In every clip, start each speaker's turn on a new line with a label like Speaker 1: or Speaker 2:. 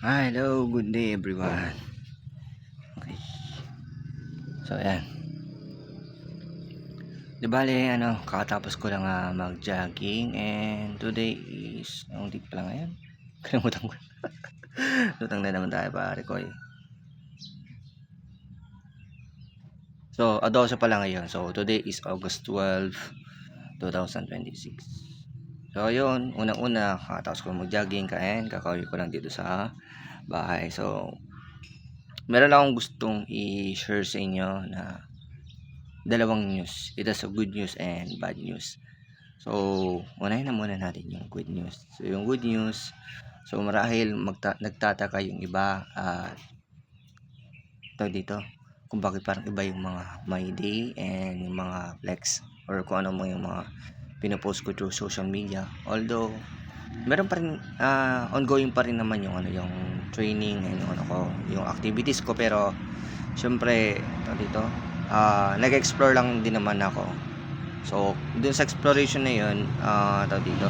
Speaker 1: Hello, good day everyone. Okay. So ayan. Di bale kakatapos ko lang mag-jogging and today is anong date pa lang ngayon? Kalimutan ko. Lutang na naman tayo pare ko. So, 12 pa lang ngayon. So, today is August 12, 2026. So, yun, unang-una, kakatapos ko mag-jogging and kakauwi ko lang dito sa bahay. So, meron akong gustong i-share sa inyo na dalawang news. It is a good news and bad news. So, unahin na muna natin yung good news. So, yung good news, so marahil nagtataka yung iba dito kung bakit parang iba yung mga my day and yung mga flex or kung ano mo yung mga pinopost ko through social media. Although, meron pa rin ongoing pa rin naman yung yung training and yung activities ko, pero syempre dito nag-explore lang din naman ako. So, dun sa exploration na yun, dito,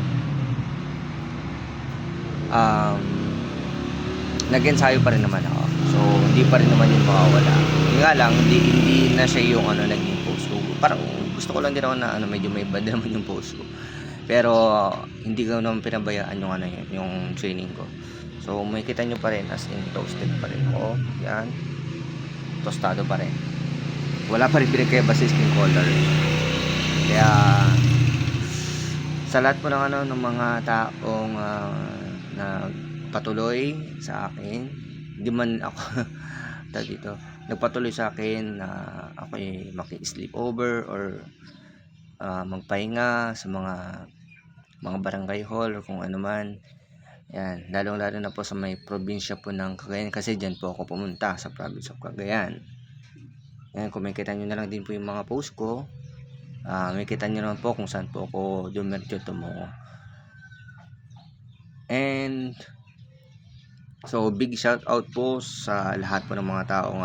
Speaker 1: nag-ensayo pa rin naman ako. So, hindi pa rin naman yung makawala. Yun nga lang, hindi na siya yung naging post ko. Parang gusto ko lang din ako na medyo may bad naman yung post ko. Pero, hindi ko naman pinabayaan yung yung training ko. So, may kita nyo pa rin as in toasted pa rin ko. Yan. Tostado pa rin. Wala pa rin pinagkaiba sa skin color. Kaya sa lahat po ng ng mga taong nagpatuloy sa akin, hindi man ako dito nagpatuloy sa akin na ako ay maki-sleep over or magpahinga sa mga barangay hall o kung ano man. Yan, lalong-lalo na po sa may probinsya po ng Cagayan, kasi diyan po ako pumunta sa province of Cagayan. Yan, kung makikita nyo na lang din po yung mga post ko, makikita nyo naman po kung saan po ako dumiretso tumungo. And so, big shout out po sa lahat po ng mga taong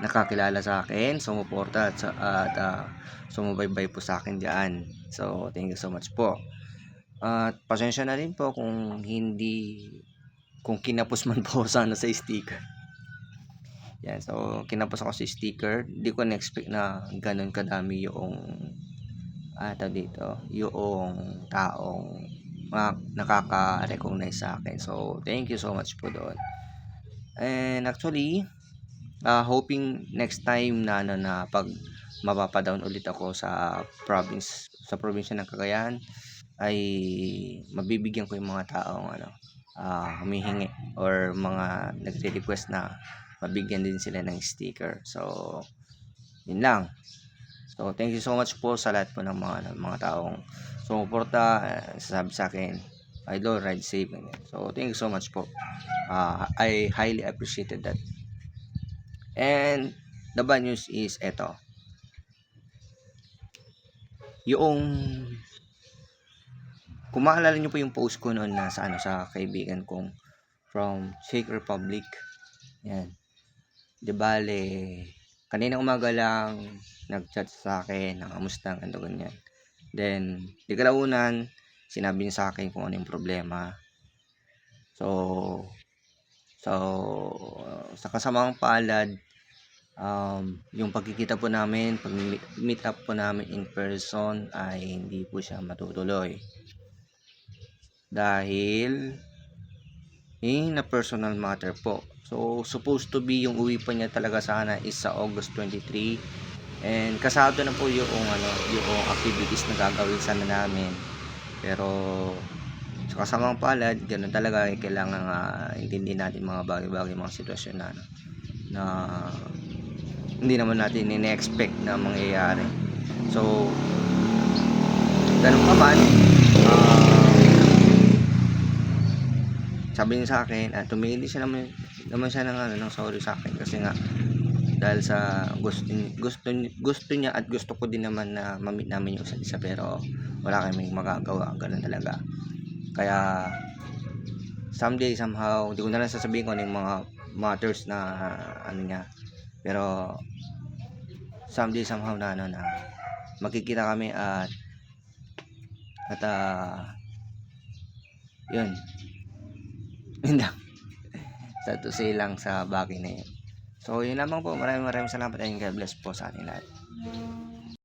Speaker 1: nakakilala sa akin, sumuporta at sumubaybay po sa akin diyan. So, thank you so much po. At pasensya na rin po kung kinapos man po sana sa sticker. Yan, so kinapos ako sa sticker. Hindi ko na-expect na ganun kadami yung dito, yung taong nakaka-recognize sa akin. So, thank you so much po doon. And actually, hoping next time na pag mapapadown ulit ako sa probinsya ng Cagayan, ay mabibigyan ko yung mga taong humihingi or mga nagre-request na mabigyan din sila ng sticker. So, yun lang. So, thank you so much po sa lahat po ng mga taong sumuporta, sasabi sa akin, Idol, ride safe. So, thank you so much po. I highly appreciated that. And the bad news is eto. Yung kung maalala nyo po yung post ko noon na sa kaibigan kong from Czech Republic. Yan. Di bale, kanina umaga lang nag-chat sa akin, nangamusta, ganito ganyan. Then, di kalaunan, sinabi niya sa akin kung ano yung problema. So sa kasamang palad, yung pagkikita po namin, pag-meet up po namin in person ay hindi po siya matutuloy. Dahil na personal matter po. So, supposed to be yung uwi pa niya talaga sana is sa August 23. And kasado na po yung activities na gagawin sana namin. Pero sa kasamang palad, ganun talaga, kailangan intindihin natin mga bagay-bagay, mga sitwasyon na hindi naman natin in-expect na mangyayari. So, ganun pa man, sabi niya sa akin, tumingin din siya naman siya ng sorry sa akin, kasi nga dahil sa gusto niya at gusto ko din naman na ma-meet namin yung isa't isa, pero wala kaming magagawa, ganun talaga. Kaya someday somehow, hindi ko na lang sasabihin ko yung mga matters na niya, pero someday somehow na magkikita kami at yun lang. sad to say lang sa bagay na yun. So, yun lamang po. Maraming salamat and God bless po sa ating lahat.